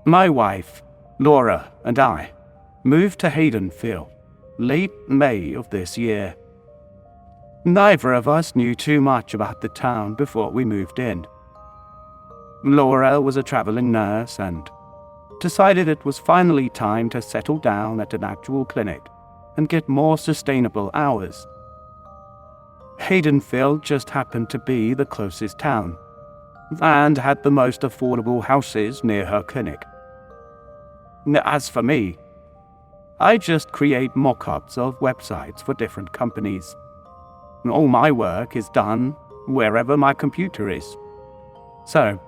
My wife, Laura, and I moved to Haidenfield late May of this year. Neither of us knew too much about the town before we moved in. Laura was a traveling nurse and decided it was finally time to settle down at an actual clinic and get more sustainable hours. Haidenfield just happened to be the closest town and had the most affordable houses near her clinic. As for me, I just create mock-ups of websites for different companies. All my work is done wherever my computer is. So,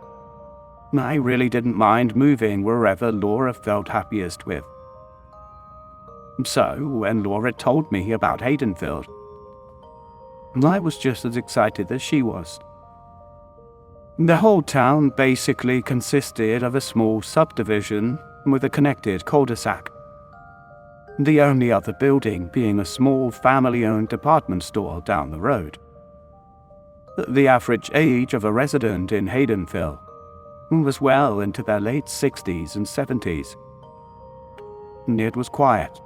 I really didn't mind moving wherever Laura felt happiest with. So, when Laura told me about Haidenfield, I was just as excited as she was. The whole town basically consisted of a small subdivision with a connected cul-de-sac. The only other building being a small family-owned department store down the road. The average age of a resident in Haidenfield was well into their late 60s and 70s. It was quiet,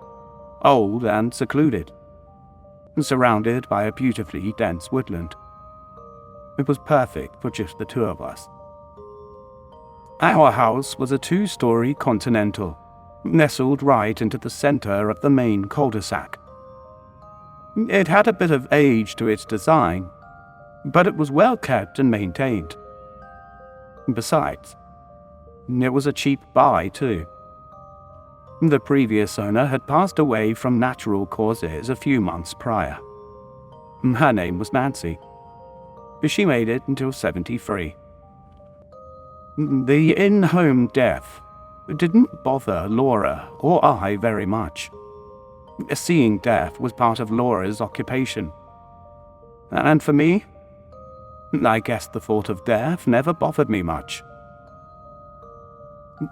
old and secluded, surrounded by a beautifully dense woodland. It was perfect for just the two of us. Our house was a 2-story continental, nestled right into the center of the main cul-de-sac. It had a bit of age to its design, but it was well kept and maintained. Besides, it was a cheap buy too. The previous owner had passed away from natural causes a few months prior. Her name was Nancy. She made it until 73. The in-home death didn't bother Laura or I very much. Seeing death was part of Laura's occupation. And for me, I guess the thought of death never bothered me much.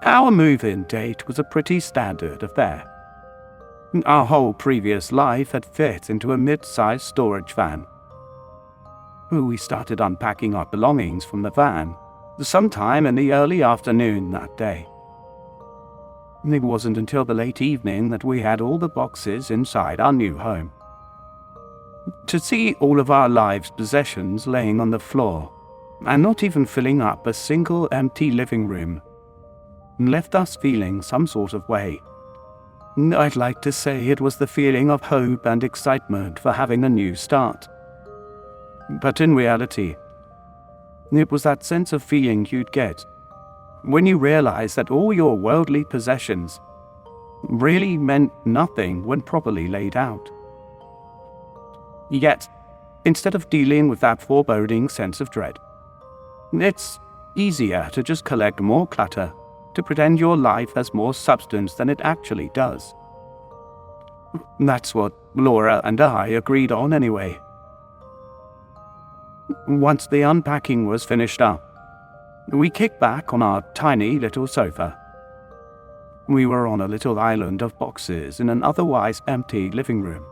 Our move-in date was a pretty standard affair. Our whole previous life had fit into a mid-sized storage van. We started unpacking our belongings from the van sometime in the early afternoon that day. It wasn't until the late evening that we had all the boxes inside our new home. To see all of our lives' possessions laying on the floor, and not even filling up a single empty living room, left us feeling some sort of way. I'd like to say it was the feeling of hope and excitement for having a new start. But in reality, it was that sense of feeling you'd get when you realize that all your worldly possessions really meant nothing when properly laid out. Yet, instead of dealing with that foreboding sense of dread, it's easier to just collect more clutter to pretend your life has more substance than it actually does. That's what Laura and I agreed on anyway. Once the unpacking was finished up, we kicked back on our tiny little sofa. We were on a little island of boxes in an otherwise empty living room.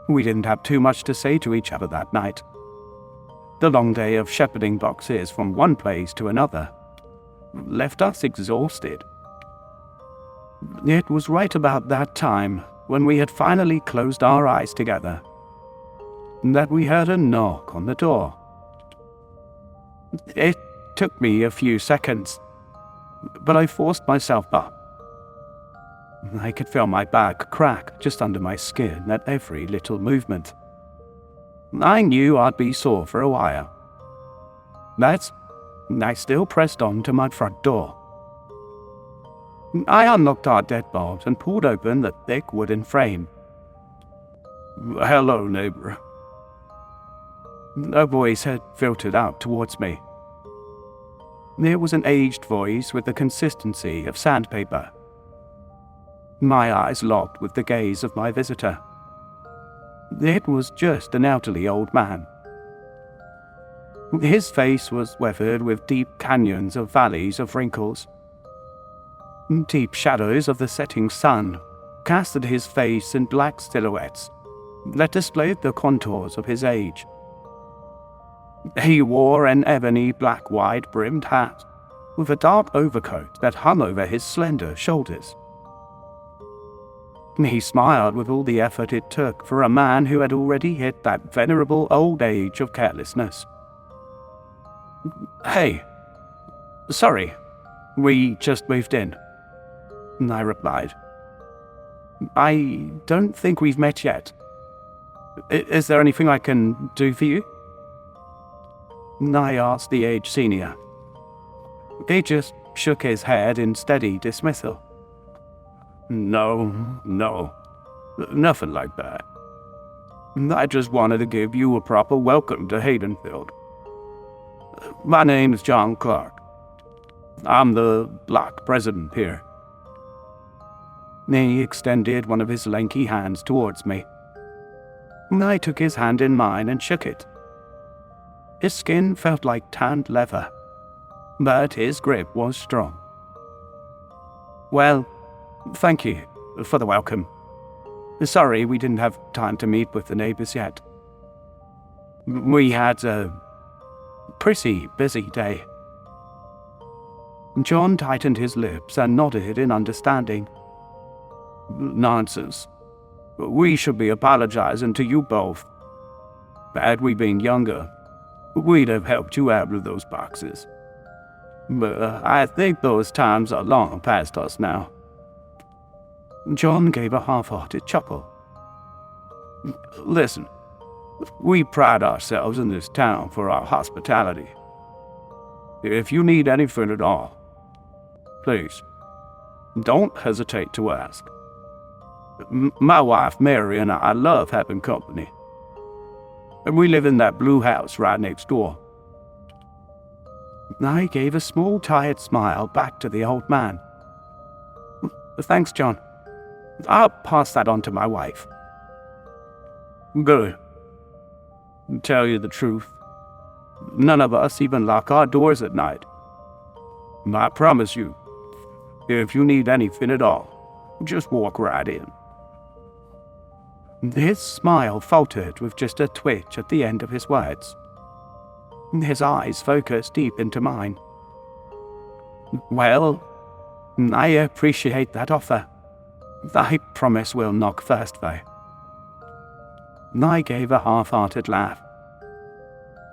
We didn't have too much to say to each other that night. The long day of shepherding boxes from one place to another left us exhausted. It was right about that time, when we had finally closed our eyes together, that we heard a knock on the door. It took me a few seconds, but I forced myself up. I could feel my back crack just under my skin at every little movement. I knew I'd be sore for a while. I still pressed on to my front door. I unlocked our deadbolt and pulled open the thick wooden frame. "Hello, neighbor." A voice had filtered out towards me. It was an aged voice with the consistency of sandpaper. My eyes locked with the gaze of my visitor. It was just an elderly old man. His face was weathered with deep canyons of valleys of wrinkles. Deep shadows of the setting sun casted his face in black silhouettes that displayed the contours of his age. He wore an ebony black wide-brimmed hat with a dark overcoat that hung over his slender shoulders. He smiled with all the effort it took for a man who had already hit that venerable old age of carelessness. "Hey, sorry, we just moved in," I replied. "I don't think we've met yet. Is there anything I can do for you?" I asked the aged senior. He just shook his head in steady dismissal. No, nothing like that. I just wanted to give you a proper welcome to Haidenfield. My name's John Clark. I'm the block president here." He extended one of his lanky hands towards me. I took his hand in mine and shook it. His skin felt like tanned leather, but his grip was strong. "Well, thank you for the welcome. Sorry we didn't have time to meet with the neighbors yet. We had a pretty busy day." John tightened his lips and nodded in understanding. "Nonsense. We should be apologizing to you both. Had we been younger, we'd have helped you out with those boxes. But I think those times are long past us now." John gave a half-hearted chuckle. "Listen, we pride ourselves in this town for our hospitality. If you need anything at all, please, don't hesitate to ask. My wife Mary and I love having company, and we live in that blue house right next door." I gave a small, tired smile back to the old man. "Thanks, John. I'll pass that on to my wife." "Good. Tell you the truth, none of us even lock our doors at night. I promise you, if you need anything at all, just walk right in." His smile faltered with just a twitch at the end of his words. His eyes focused deep into mine. "Well, I appreciate that offer. I promise we'll knock first, though." I gave a half-hearted laugh.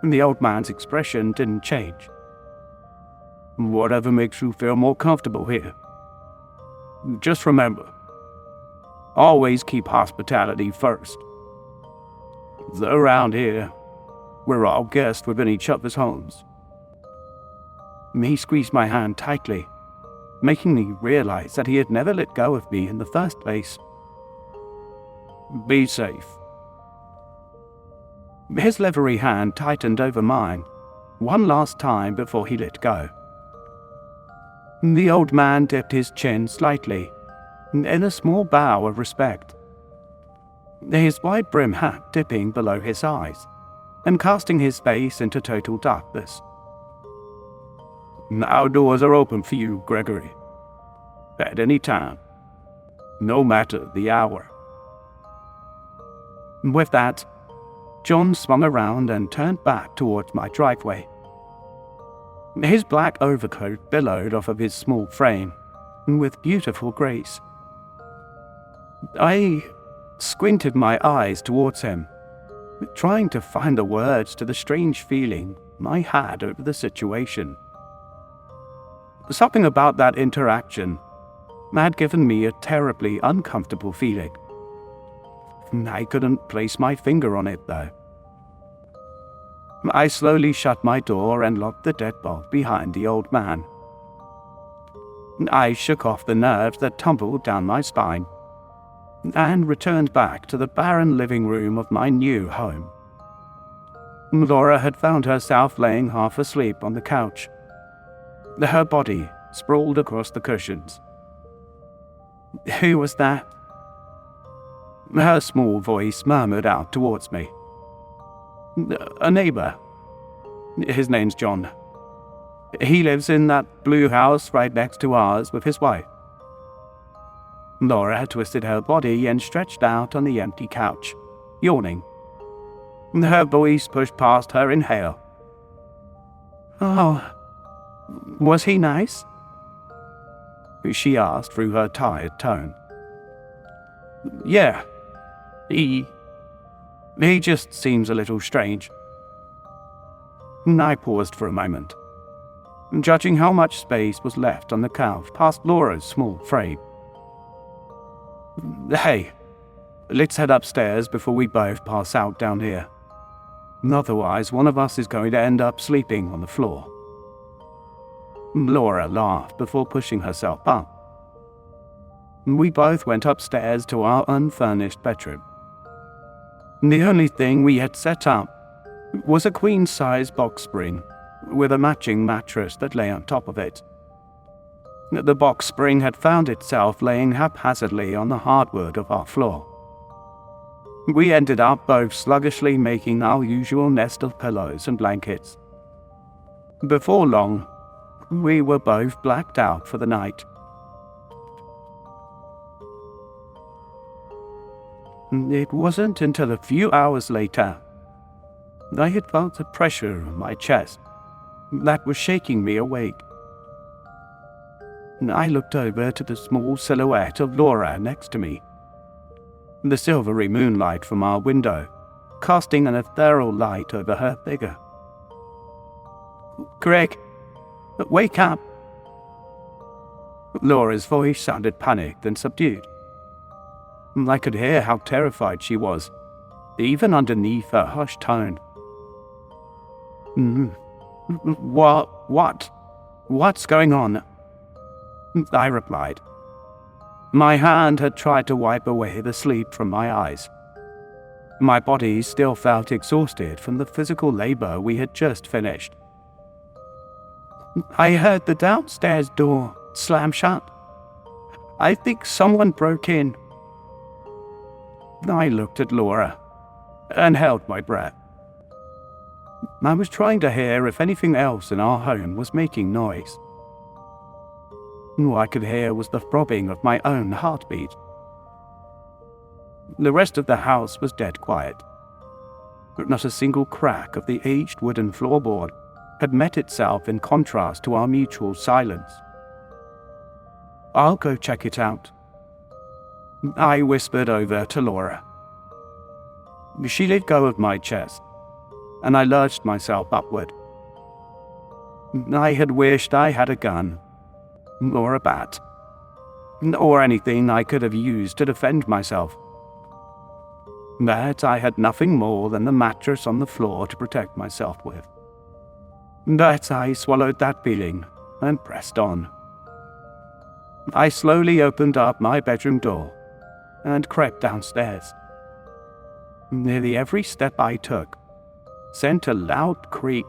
The old man's expression didn't change. "Whatever makes you feel more comfortable here. Just remember, always keep hospitality first. Around here, we're all guests within each other's homes." He squeezed my hand tightly, making me realize that he had never let go of me in the first place. "Be safe." His leathery hand tightened over mine one last time before he let go. The old man dipped his chin slightly in a small bow of respect, his wide-brimmed hat dipping below his eyes and casting his face into total darkness. "Our doors are open for you, Gregory. At any time, no matter the hour." With that, John swung around and turned back towards my driveway. His black overcoat billowed off of his small frame with beautiful grace. I squinted my eyes towards him, trying to find the words to the strange feeling I had over the situation. Something about that interaction had given me a terribly uncomfortable feeling. I couldn't place my finger on it, though. I slowly shut my door and locked the deadbolt behind the old man. I shook off the nerves that tumbled down my spine and returned back to the barren living room of my new home. Laura had found herself laying half asleep on the couch, her body sprawled across the cushions. "Who was that?" Her small voice murmured out towards me. "A neighbor. His name's John. He lives in that blue house right next to ours with his wife." Laura had twisted her body and stretched out on the empty couch, yawning. Her voice pushed past her inhale. "Oh, Was he nice? She asked through her tired tone. Yeah, he just seems a little strange. I paused for a moment, judging how much space was left on the couch past Laura's small frame. Hey, let's head upstairs before we both pass out down here. Otherwise, one of us is going to end up sleeping on the floor. Laura laughed before pushing herself up. We both went upstairs to our unfurnished bedroom. The only thing we had set up was a queen-size box spring with a matching mattress that lay on top of it. The box spring had found itself laying haphazardly on the hardwood of our floor. We ended up both sluggishly making our usual nest of pillows and blankets. Before long, we were both blacked out for the night. It wasn't until a few hours later I had felt a pressure on my chest that was shaking me awake. I looked over to the small silhouette of Laura next to me, the silvery moonlight from our window casting an ethereal light over her figure. "Greg, wake up!" Laura's voice sounded panicked and subdued. I could hear how terrified she was, even underneath her hushed tone. What's going on?" I replied. My hand had tried to wipe away the sleep from my eyes. My body still felt exhausted from the physical labor we had just finished. "I heard the downstairs door slam shut. I think someone broke in." I looked at Laura and held my breath. I was trying to hear if anything else in our home was making noise. All I could hear was the throbbing of my own heartbeat. The rest of the house was dead quiet, but not a single crack of the aged wooden floorboard had met itself in contrast to our mutual silence. "I'll go check it out," I whispered over to Laura. She let go of my chest, and I lurched myself upward. I had wished I had a gun, or a bat, or anything I could have used to defend myself. But I had nothing more than the mattress on the floor to protect myself with. But I swallowed that feeling and pressed on. I slowly opened up my bedroom door and crept downstairs. Nearly every step I took sent a loud creak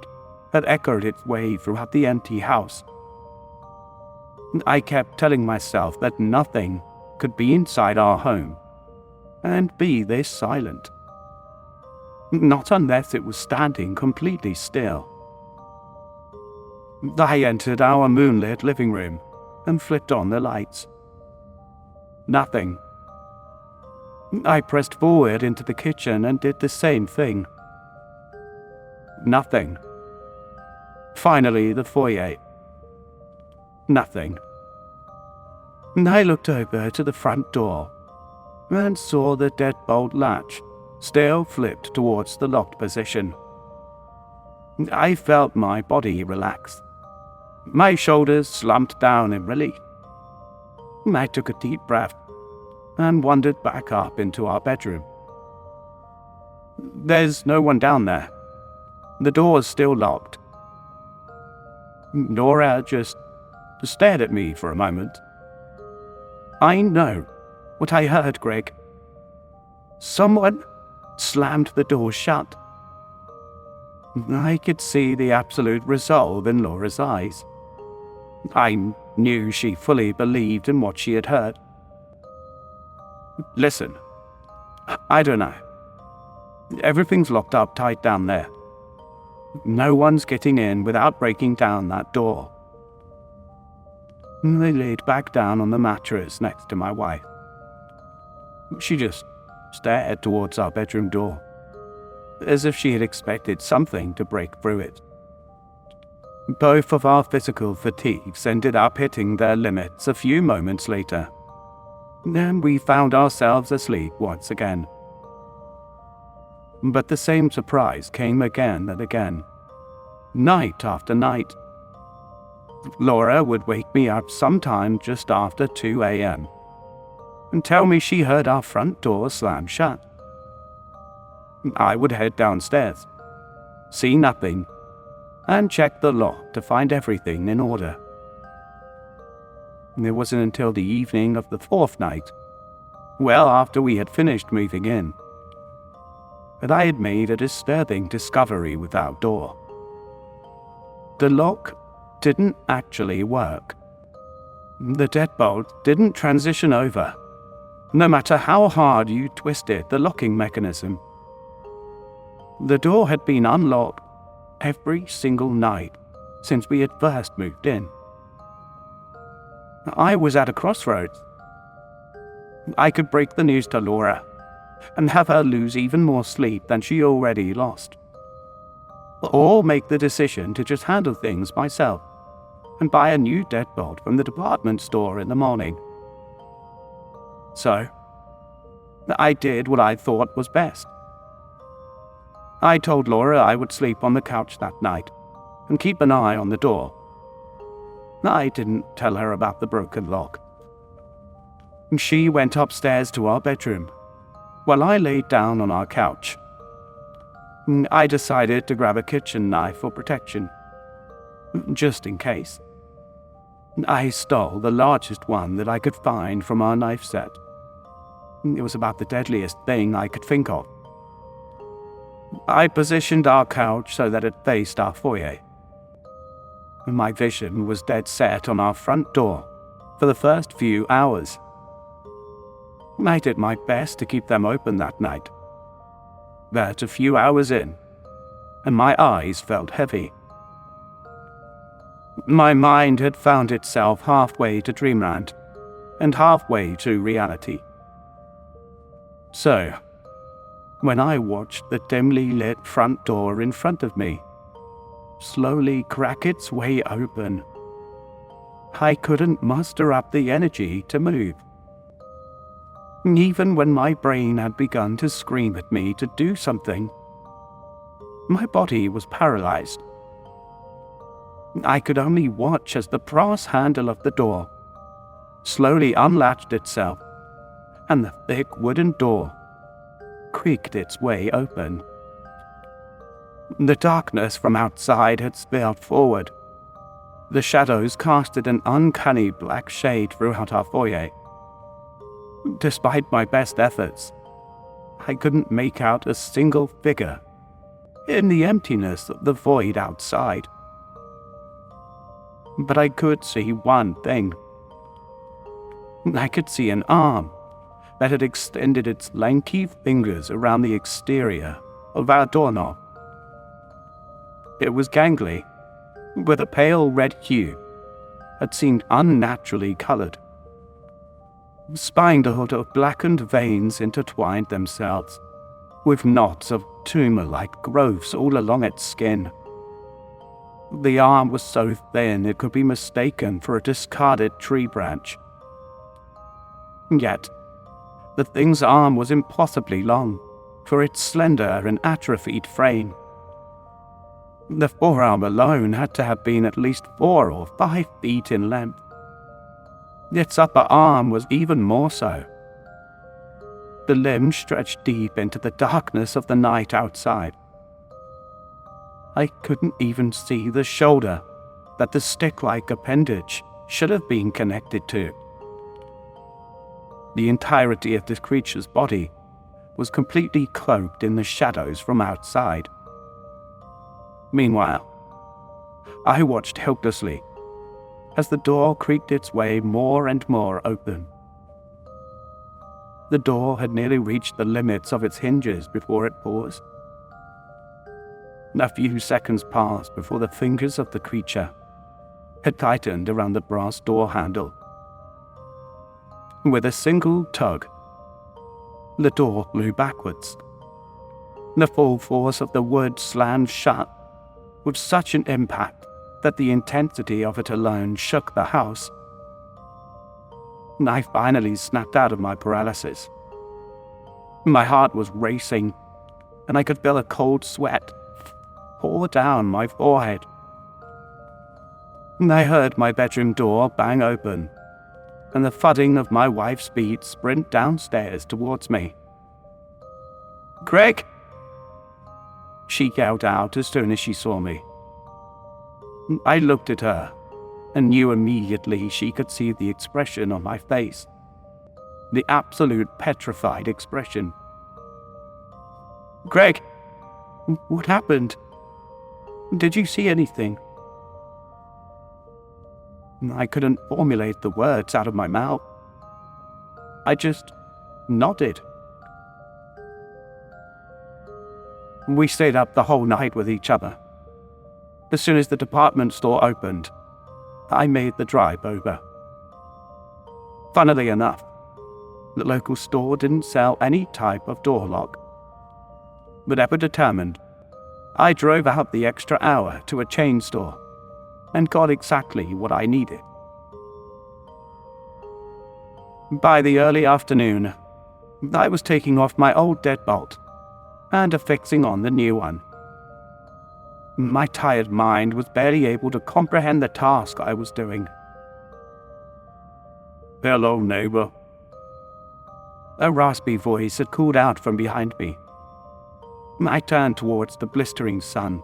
that echoed its way throughout the empty house. I kept telling myself that nothing could be inside our home and be this silent. Not unless it was standing completely still. I entered our moonlit living room and flipped on the lights. Nothing. I pressed forward into the kitchen and did the same thing. Nothing. Finally, the foyer. Nothing. I looked over to the front door and saw the deadbolt latch still flipped towards the locked position. I felt my body relax. My shoulders slumped down in relief. I took a deep breath and wandered back up into our bedroom. There's no one down there. The door's still locked. Nora just stared at me for a moment. I know what I heard, Greg. Someone slammed the door shut. I could see the absolute resolve in Laura's eyes. I knew she fully believed in what she had heard. Listen, I don't know. Everything's locked up tight down there. No one's getting in without breaking down that door. I laid back down on the mattress next to my wife. She just stared towards our bedroom door, as if she had expected something to break through it. Both of our physical fatigues ended up hitting their limits a few moments later. Then we found ourselves asleep once again. But the same surprise came again and again, night after night. Laura would wake me up sometime just after 2 a.m. and tell me she heard our front door slam shut. I would head downstairs, see nothing, and check the lock to find everything in order. It wasn't until the evening of the 4th night, well after we had finished moving in, that I had made a disturbing discovery with our door. The lock didn't actually work. The deadbolt didn't transition over, no matter how hard you twisted the locking mechanism. The door had been unlocked every single night since we had first moved in. I was at a crossroads. I could break the news to Laura and have her lose even more sleep than she already lost, or make the decision to just handle things myself and buy a new deadbolt from the department store in the morning. So, I did what I thought was best. I told Laura I would sleep on the couch that night and keep an eye on the door. I didn't tell her about the broken lock. She went upstairs to our bedroom, while I laid down on our couch. I decided to grab a kitchen knife for protection, just in case. I stole the largest one that I could find from our knife set. It was about the deadliest thing I could think of. I positioned our couch so that it faced our foyer. My vision was dead set on our front door for the first few hours. I did my best to keep them open that night. But a few hours in, and my eyes felt heavy. My mind had found itself halfway to dreamland and halfway to reality. So, when I watched the dimly lit front door in front of me slowly crack its way open, I couldn't muster up the energy to move. Even when my brain had begun to scream at me to do something, my body was paralyzed. I could only watch as the brass handle of the door slowly unlatched itself, and the thick wooden door creaked its way open. The darkness from outside had spilled forward. The shadows casted an uncanny black shade throughout our foyer. Despite my best efforts, I couldn't make out a single figure in the emptiness of the void outside. But I could see one thing. I could see an arm that had extended its lanky fingers around the exterior of our doorknob. It was gangly, with a pale red hue that seemed unnaturally colored. Spindled of blackened veins intertwined themselves, with knots of tumor-like growths all along its skin. The arm was so thin it could be mistaken for a discarded tree branch. Yet, the thing's arm was impossibly long for its slender and atrophied frame. The forearm alone had to have been at least 4 or 5 feet in length. Its upper arm was even more so. The limb stretched deep into the darkness of the night outside. I couldn't even see the shoulder that the stick-like appendage should have been connected to. The entirety of this creature's body was completely cloaked in the shadows from outside. Meanwhile, I watched helplessly as the door creaked its way more and more open. The door had nearly reached the limits of its hinges before it paused. A few seconds passed before the fingers of the creature had tightened around the brass door handle. With a single tug, the door flew backwards. The full force of the wood slammed shut with such an impact that the intensity of it alone shook the house. I finally snapped out of my paralysis. My heart was racing, and I could feel a cold sweat pour down my forehead. I heard my bedroom door bang open, and the thudding of my wife's feet sprint downstairs towards me. "Greg!" she yelled out as soon as she saw me. I looked at her and knew immediately she could see the expression on my face. The absolute petrified expression. "Greg, what happened? Did you see anything?" I couldn't formulate the words out of my mouth. I just nodded. We stayed up the whole night with each other. As soon as the department store opened, I made the drive over. Funnily enough, the local store didn't sell any type of door lock. But ever determined, I drove out the extra hour to a chain store and got exactly what I needed. By the early afternoon, I was taking off my old deadbolt and affixing on the new one. My tired mind was barely able to comprehend the task I was doing. "Hello, neighbor." A raspy voice had called out from behind me. I turned towards the blistering sun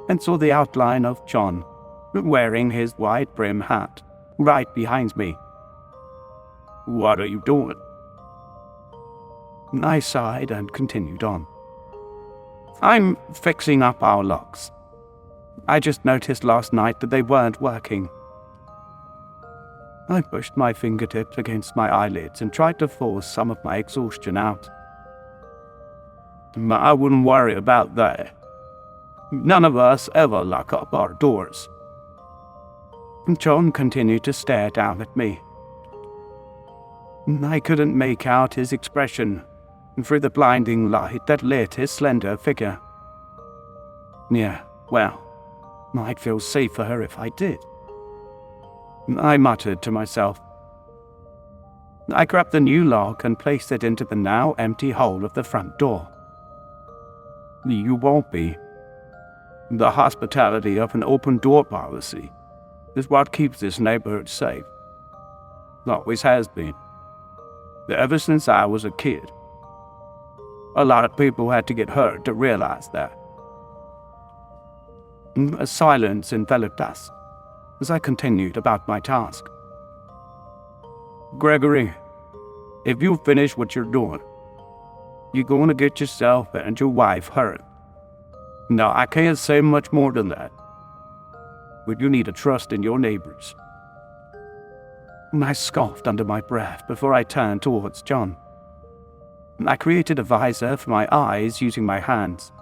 and saw the outline of John, wearing his wide-brim hat, right behind me. "What are you doing?" I sighed and continued on. "I'm fixing up our locks. I just noticed last night that they weren't working." I pushed my fingertips against my eyelids and tried to force some of my exhaustion out. "I wouldn't worry about that. None of us ever lock up our doors." John continued to stare down at me. I couldn't make out his expression through the blinding light that lit his slender figure. "Yeah, well, I'd feel safer if I did," I muttered to myself. I grabbed the new lock and placed it into the now empty hole of the front door. "You won't be. The hospitality of an open-door policy is what keeps this neighborhood safe. Always has been. Ever since I was a kid. A lot of people had to get hurt to realize that." A silence enveloped us as I continued about my task. "Gregory, if you finish what you're doing, you're going to get yourself and your wife hurt. Now, I can't say much more than that, but you need to trust in your neighbors." I scoffed under my breath before I turned towards John. I created a visor for my eyes using my hands.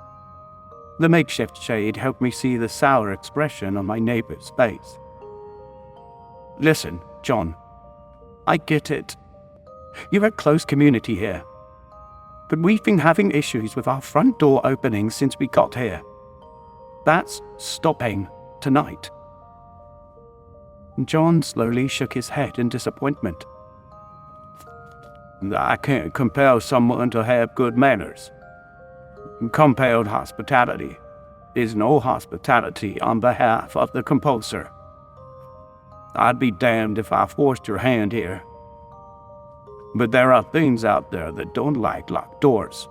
The makeshift shade helped me see the sour expression on my neighbor's face. "Listen, John, I get it. You're a close community here. But we've been having issues with our front door opening since we got here. That's stopping tonight." John slowly shook his head in disappointment. "I can't compel someone to have good manners. Compelled hospitality is no hospitality on behalf of the compulsor. I'd be damned if I forced your hand here. But there are things out there that don't like locked doors.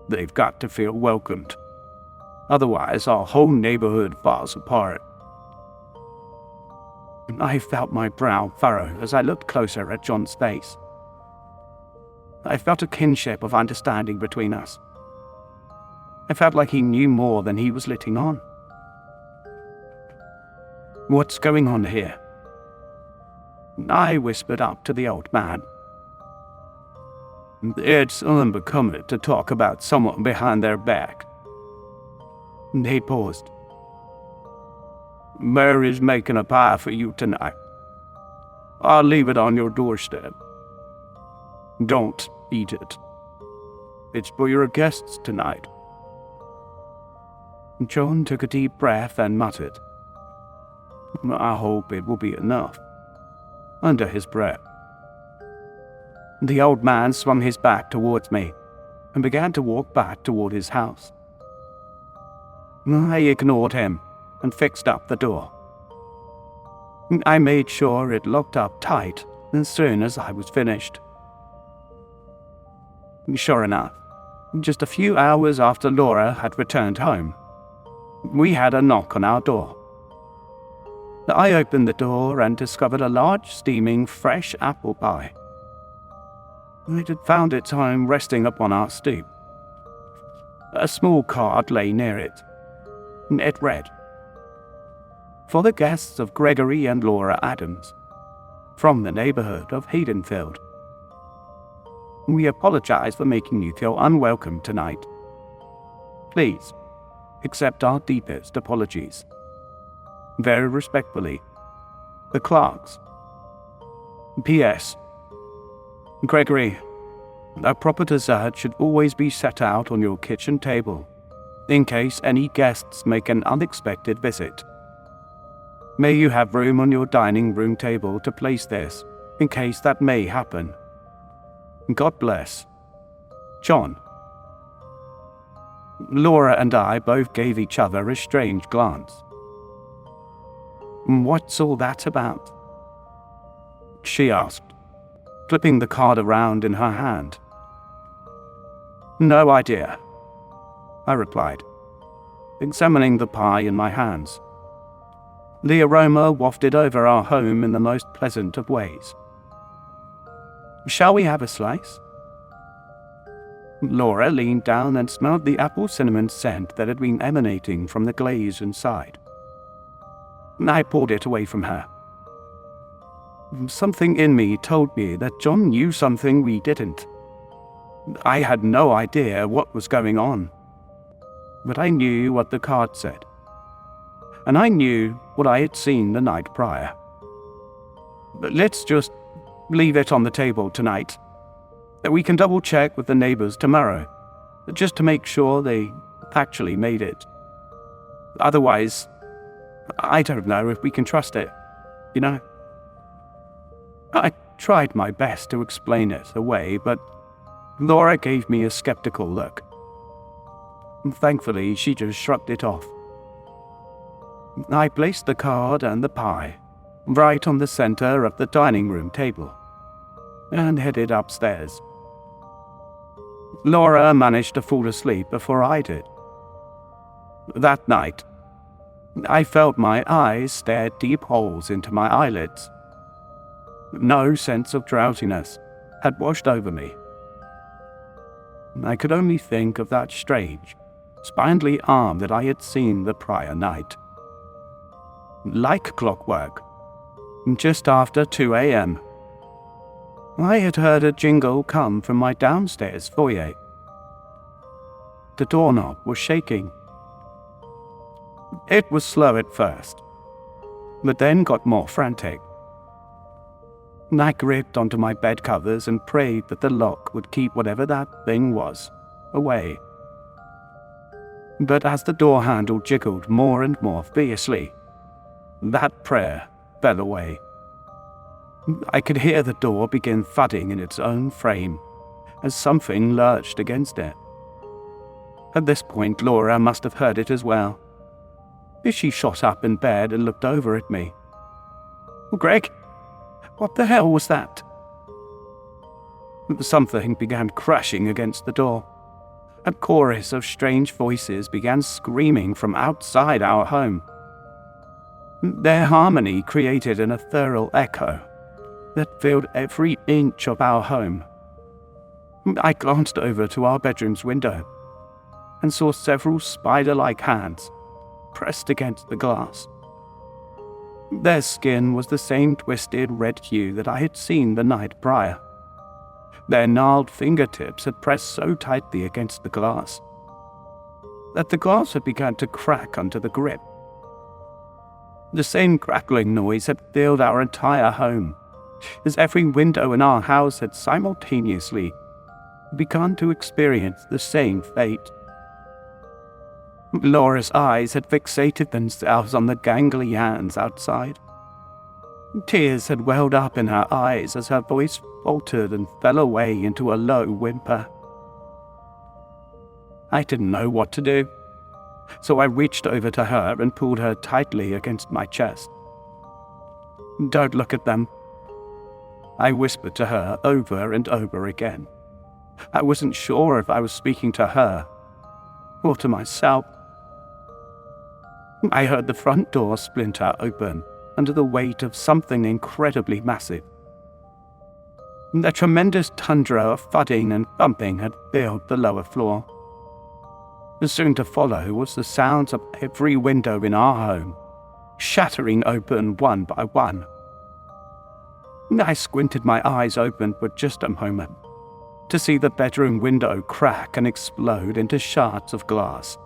They've got to feel welcomed. Otherwise, our whole neighborhood falls apart." I felt my brow furrow as I looked closer at John's face. I felt a kinship of understanding between us. I felt like he knew more than he was letting on. "What's going on here?" I whispered up to the old man. "It's unbecoming to talk about someone behind their back." He paused. "Mary's making a pie for you tonight. I'll leave it on your doorstep. Don't eat it. It's for your guests tonight." John took a deep breath and muttered, I hope it will be enough. Under his breath. The old man swung his back towards me and began to walk back toward his house. I ignored him and fixed up the door. I made sure it locked up tight as soon as I was finished. Sure enough, just a few hours after Laura had returned home, we had a knock on our door. I opened the door and discovered a large, steaming, fresh apple pie. It had found its home resting upon our stoop. A small card lay near it. It read, "For the guests of Gregory and Laura Adams, from the neighborhood of Haidenfield. We apologize for making you feel unwelcome tonight. Please, accept our deepest apologies. Very respectfully, the Clarks. P.S. Gregory, a proper dessert should always be set out on your kitchen table, in case any guests make an unexpected visit. May you have room on your dining room table to place this, in case that may happen. God bless. John." Laura and I both gave each other a strange glance. "What's all that about?" she asked, flipping the card around in her hand. "No idea," I replied, examining the pie in my hands. The aroma wafted over our home in the most pleasant of ways. "Shall we have a slice?" Laura leaned down and smelled the apple cinnamon scent that had been emanating from the glaze inside. I pulled it away from her. Something in me told me that John knew something we didn't. I had no idea what was going on, but I knew what the card said, and I knew what I had seen the night prior. But let's just leave it on the table tonight. We can double check with the neighbors tomorrow, just to make sure they actually made it. Otherwise, I don't know if we can trust it, you know? I tried my best to explain it away, but Laura gave me a skeptical look. Thankfully, she just shrugged it off. I placed the card and the pie right on the center of the dining room table and headed upstairs. Laura managed to fall asleep before I did. That night, I felt my eyes stare deep holes into my eyelids. No sense of drowsiness had washed over me. I could only think of that strange, spindly arm that I had seen the prior night. Like clockwork, just after 2 a.m., I had heard a jingle come from my downstairs foyer. The doorknob was shaking. It was slow at first, but then got more frantic. I gripped onto my bed covers and prayed that the lock would keep whatever that thing was away. But as the door handle jiggled more and more fiercely, that prayer fell away. I could hear the door begin thudding in its own frame as something lurched against it. At this point, Laura must have heard it as well. She shot up in bed and looked over at me. "Greg, what the hell was that?" Something began crashing against the door. A chorus of strange voices began screaming from outside our home. Their harmony created an ethereal echo that filled every inch of our home. I glanced over to our bedroom's window and saw several spider-like hands pressed against the glass. Their skin was the same twisted red hue that I had seen the night prior. Their gnarled fingertips had pressed so tightly against the glass that the glass had begun to crack under the grip. The same crackling noise had filled our entire home, as every window in our house had simultaneously begun to experience the same fate. Laura's eyes had fixated themselves on the gangly hands outside. Tears had welled up in her eyes as her voice faltered and fell away into a low whimper. I didn't know what to do, so I reached over to her and pulled her tightly against my chest. "Don't look at them," I whispered to her over and over again. I wasn't sure if I was speaking to her or to myself. I heard the front door splinter open under the weight of something incredibly massive. The tremendous tundra of thudding and thumping had filled the lower floor. Soon to follow was the sounds of every window in our home shattering open one by one. I squinted my eyes open for just a moment to see the bedroom window crack and explode into shards of glass.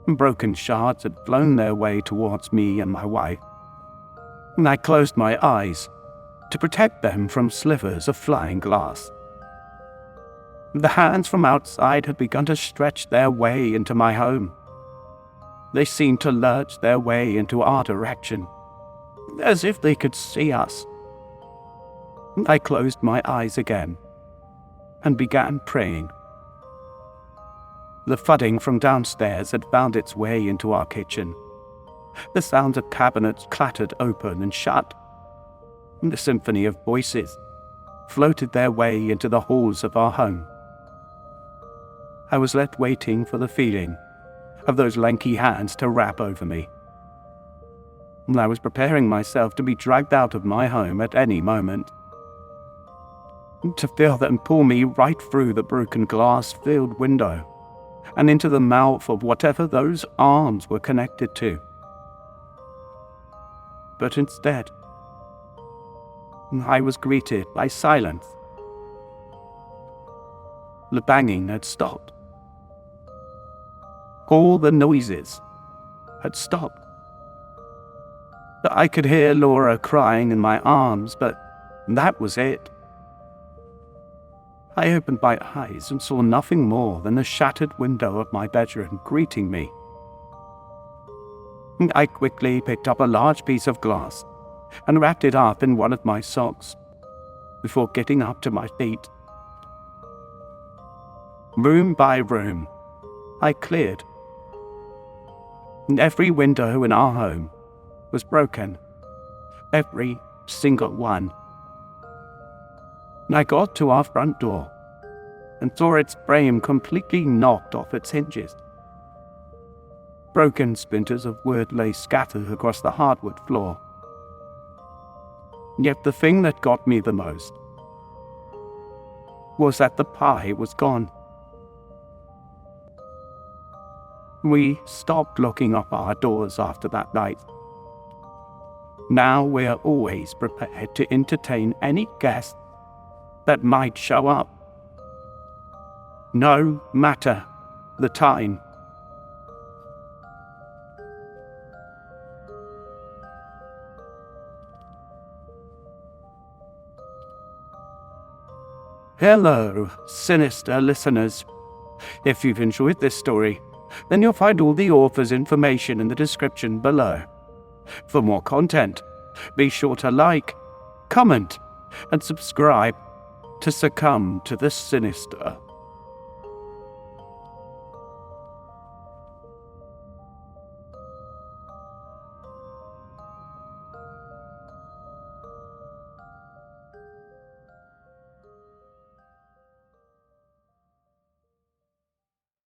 Broken shards had flown their way towards me and my wife. I closed my eyes to protect them from slivers of flying glass. The hands from outside had begun to stretch their way into my home. They seemed to lurch their way into our direction, as if they could see us. I closed my eyes again and began praying. The thudding from downstairs had found its way into our kitchen. The sounds of cabinets clattered open and shut. The symphony of voices floated their way into the halls of our home. I was left waiting for the feeling of those lanky hands to wrap over me. I was preparing myself to be dragged out of my home at any moment, to feel them pull me right through the broken glass-filled window and into the mouth of whatever those arms were connected to. But instead, I was greeted by silence. The banging had stopped. All the noises had stopped. I could hear Laura crying in my arms, but that was it. I opened my eyes and saw nothing more than the shattered window of my bedroom greeting me. I quickly picked up a large piece of glass and wrapped it up in one of my socks before getting up to my feet. Room by room, I cleared. Every window in our home was broken. Every single one. I got to our front door and saw its frame completely knocked off its hinges. Broken splinters of wood lay scattered across the hardwood floor. Yet the thing that got me the most was that the pie was gone. We stopped locking up our doors after that night. Now we are always prepared to entertain any guest that might show up, no matter the time. Hello, sinister listeners. If you've enjoyed this story, then you'll find all the author's information in the description below. For more content, be sure to like, comment, and subscribe to Succumb to the Sinister.